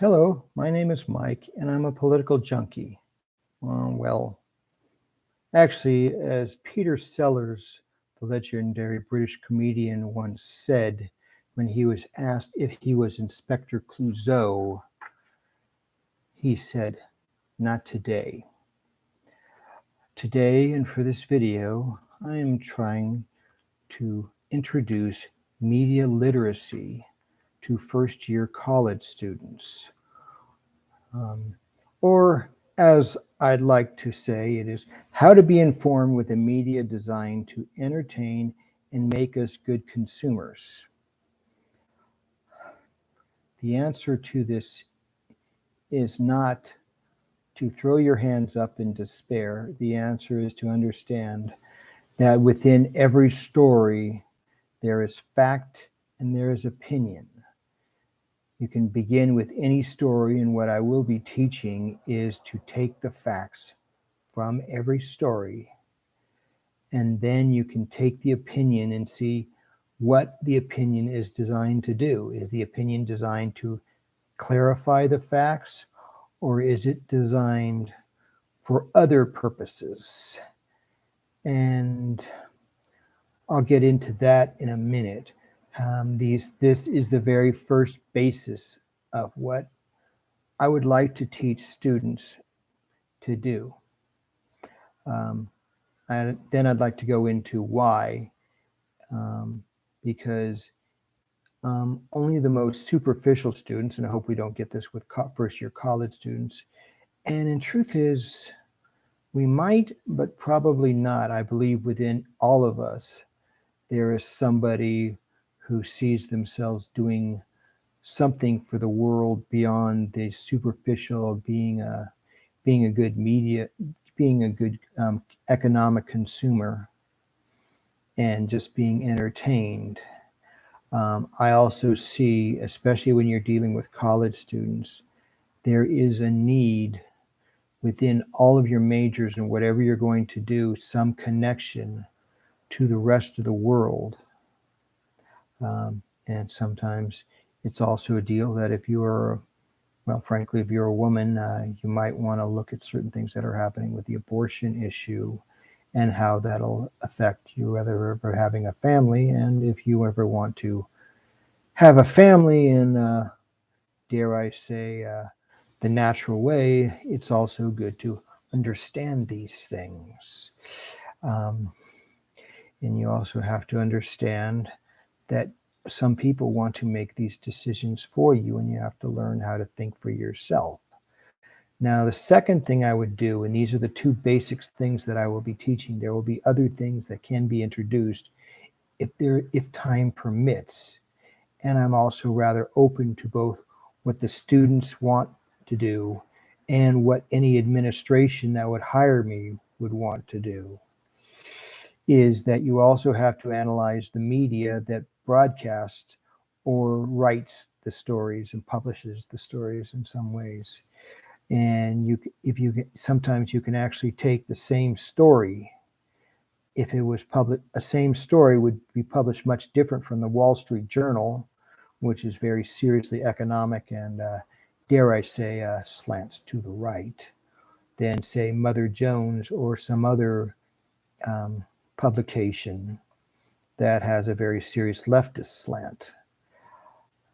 Hello, my name is Mike, and I'm a political junkie. Well, actually, as Peter Sellers, the legendary British comedian, once said when he was asked if he was Inspector Clouseau, he said, "Not today." Today, and for this video, I am trying to introduce media literacy to first-year college students. Um, or, as I'd like to say, it is how to be informed with a media designed to entertain and make us good consumers. The answer to this is not to throw your hands up in despair. The answer is to understand that within every story, there is fact and there is opinion. You can begin with any story, and what I will be teaching is to take the facts from every story, and then you can take the opinion and see what the opinion is designed to do. Is the opinion designed to clarify the facts, or is it designed for other purposes? And I'll get into that in a minute. This is the very first basis of what I would like to teach students to do. And then I'd like to go into why, because only the most superficial students, and I hope we don't get this with first-year college students, and in truth is, we might, but probably not. I believe within all of us, there is somebody who sees themselves doing something for the world beyond the superficial of being a good media, being a good economic consumer, and just being entertained. I also see, especially when you're dealing with college students, there is a need within all of your majors and whatever you're going to do, some connection to the rest of the world. And sometimes it's also a deal that if you are, well, frankly, if you're a woman, you might want to look at certain things that are happening with the abortion issue and how that'll affect you, whether you're ever having a family. And if you ever want to have a family in, dare I say, the natural way, it's also good to understand these things. And you also have to understand that some people want to make these decisions for you, and you have to learn how to think for yourself. Now, the second thing I would do, and these are the two basic things that I will be teaching, there will be other things that can be introduced if time permits. And I'm also rather open to both what the students want to do and what any administration that would hire me would want to do, is that you also have to analyze the media that broadcasts or writes the stories and publishes the stories in some ways. And sometimes you can actually take the same story. If it was published, a same story would be published much different from the Wall Street Journal, which is very seriously economic and, dare I say, slants to the right, than, say, Mother Jones or some other publication that has a very serious leftist slant.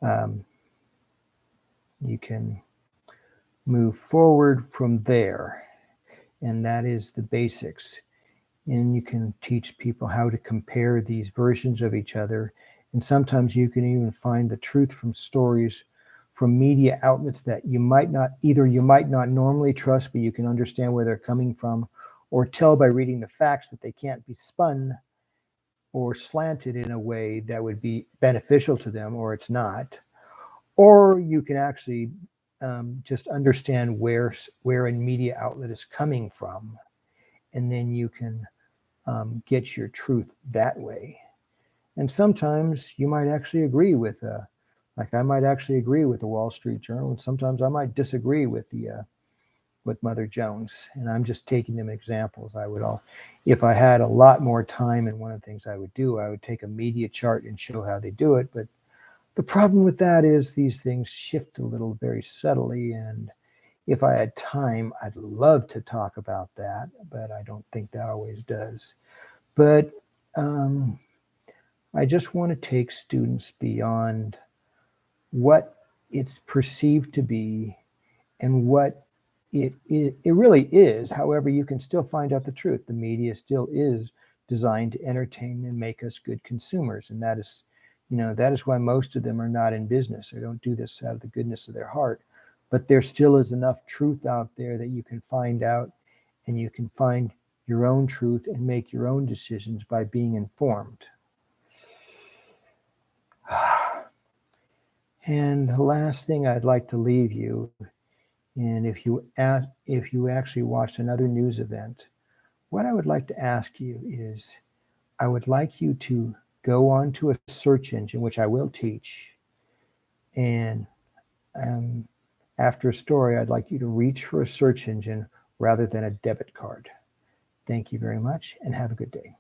You can move forward from there, and that is the basics. And you can teach people how to compare these versions of each other. And sometimes you can even find the truth from stories from media outlets that you might not normally trust, but you can understand where they're coming from, or tell by reading the facts that they can't be spun or slanted in a way that would be beneficial to them, or it's not. Or you can actually just understand where a media outlet is coming from, and then you can get your truth that way. And sometimes you might actually agree with, like I might actually agree with the Wall Street Journal, and sometimes I might disagree with with Mother Jones. And I'm just taking them examples. If I had a lot more time, and one of the things I would do, I would take a media chart and show how they do it. But The problem with that is these things shift a little very subtly, and if I had time, I'd love to talk about that, but I don't think that always does. But um, I just want to take students beyond what it's perceived to be and what it really is. However, you can still find out the truth. The media still is designed to entertain and make us good consumers, and that is why most of them are not in business. They don't do this out of the goodness of their heart. But there still is enough truth out there that you can find out, and you can find your own truth and make your own decisions by being informed. And the last thing I'd like to leave you, and if you actually watched another news event, what I would like to ask you is, I would like you to go onto a search engine, which I will teach, and um, after a story, I'd like you to reach for a search engine rather than a debit card. Thank you very much, and have a good day.